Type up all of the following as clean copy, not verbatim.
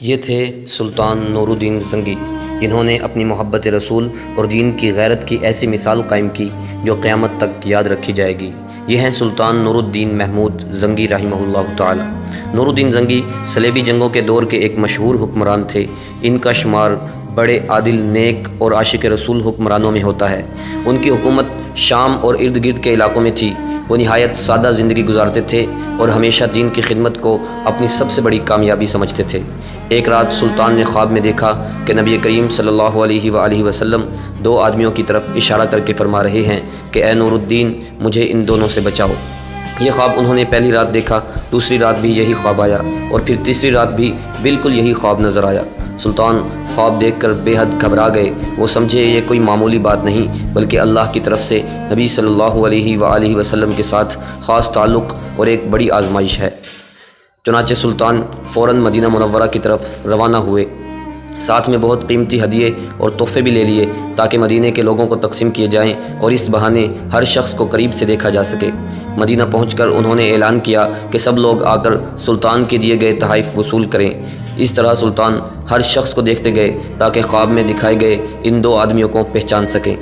یہ تھے سلطان نور الدین زنگی، جنہوں نے اپنی محبت رسول اور دین کی غیرت کی ایسی مثال قائم کی جو قیامت تک یاد رکھی جائے گی۔ یہ ہیں سلطان نور الدین محمود زنگی رحمہ اللہ تعالی۔ نور الدین زنگی صلیبی جنگوں کے دور کے ایک مشہور حکمران تھے۔ ان کا شمار بڑے عادل، نیک اور عاشق رسول حکمرانوں میں ہوتا ہے۔ ان کی حکومت شام اور ارد گرد کے علاقوں میں تھی۔ وہ نہایت سادہ زندگی گزارتے تھے اور ہمیشہ دین کی خدمت کو اپنی سب سے بڑی کامیابی سمجھتے تھے۔ ایک رات سلطان نے خواب میں دیکھا کہ نبی کریم صلی اللہ علیہ وآلہ وسلم دو آدمیوں کی طرف اشارہ کر کے فرما رہے ہیں کہ اے نور الدین، مجھے ان دونوں سے بچاؤ۔ یہ خواب انہوں نے پہلی رات دیکھا، دوسری رات بھی یہی خواب آیا اور پھر تیسری رات بھی بالکل یہی خواب نظر آیا۔ سلطان خواب دیکھ کر بے حد گھبرا گئے۔ وہ سمجھے یہ کوئی معمولی بات نہیں بلکہ اللہ کی طرف سے نبی صلی اللہ علیہ وآلہ وسلم کے ساتھ خاص تعلق اور ایک بڑی آزمائش ہے۔ چنانچہ سلطان فوراً مدینہ منورہ کی طرف روانہ ہوئے۔ ساتھ میں بہت قیمتی ہدیے اور تحفے بھی لے لیے تاکہ مدینے کے لوگوں کو تقسیم کیے جائیں اور اس بہانے ہر شخص کو قریب سے دیکھا جا سکے۔ مدینہ پہنچ کر انہوں نے اعلان کیا کہ سب لوگ آ کر سلطان کے دیے گئے تحائف وصول کریں۔ اس طرح سلطان ہر شخص کو دیکھتے گئے تاکہ خواب میں دکھائے گئے ان دو آدمیوں کو پہچان سکیں،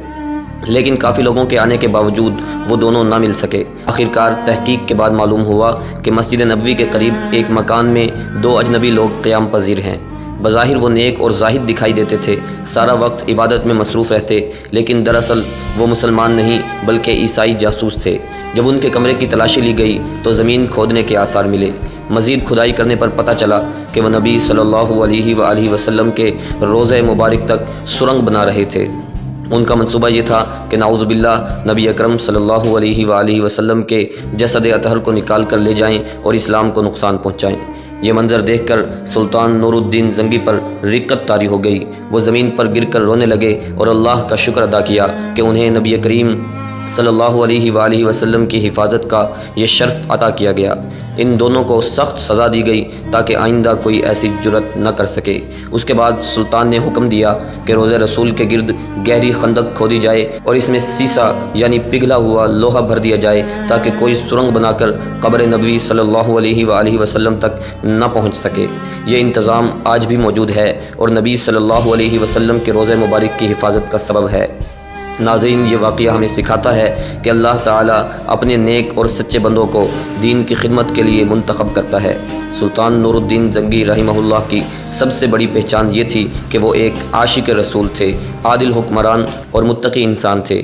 لیکن کافی لوگوں کے آنے کے باوجود وہ دونوں نہ مل سکے۔ آخرکار تحقیق کے بعد معلوم ہوا کہ مسجد نبوی کے قریب ایک مکان میں دو اجنبی لوگ قیام پذیر ہیں۔ بظاہر وہ نیک اور زاہد دکھائی دیتے تھے، سارا وقت عبادت میں مصروف رہتے، لیکن دراصل وہ مسلمان نہیں بلکہ عیسائی جاسوس تھے۔ جب ان کے کمرے کی تلاشی لی گئی تو زمین کھودنے کے آثار ملے۔ مزید کھدائی کرنے پر پتہ چلا کہ وہ نبی صلی اللہ علیہ وآلہ وسلم کے روضہ مبارک تک سرنگ بنا رہے تھے۔ ان کا منصوبہ یہ تھا کہ نعوذ باللہ نبی اکرم صلی اللہ علیہ وآلہ وسلم کے جسد اطہر کو نکال کر لے جائیں اور اسلام کو نقصان پہنچائیں۔ یہ منظر دیکھ کر سلطان نور الدین زنگی پر رقت طاری ہو گئی۔ وہ زمین پر گر کر رونے لگے اور اللہ کا شکر ادا کیا کہ انہیں نبی کریم صلی اللہ علیہ وآلہ وسلم کی حفاظت کا یہ شرف عطا کیا گیا۔ ان دونوں کو سخت سزا دی گئی تاکہ آئندہ کوئی ایسی جرت نہ کر سکے۔ اس کے بعد سلطان نے حکم دیا کہ روضہ رسول کے گرد گہری خندق کھودی جائے اور اس میں سیسا یعنی پگھلا ہوا لوہا بھر دیا جائے تاکہ کوئی سرنگ بنا کر قبر نبوی صلی اللہ علیہ وآلہ وسلم تک نہ پہنچ سکے۔ یہ انتظام آج بھی موجود ہے اور نبی صلی اللہ علیہ وسلم کے روضہ مبارک کی حفاظت کا سبب ہے۔ ناظرین، یہ واقعہ ہمیں سکھاتا ہے کہ اللہ تعالیٰ اپنے نیک اور سچے بندوں کو دین کی خدمت کے لیے منتخب کرتا ہے۔ سلطان نور الدین زنگی رحمہ اللہ کی سب سے بڑی پہچان یہ تھی کہ وہ ایک عاشق رسول تھے، عادل حکمران اور متقی انسان تھے۔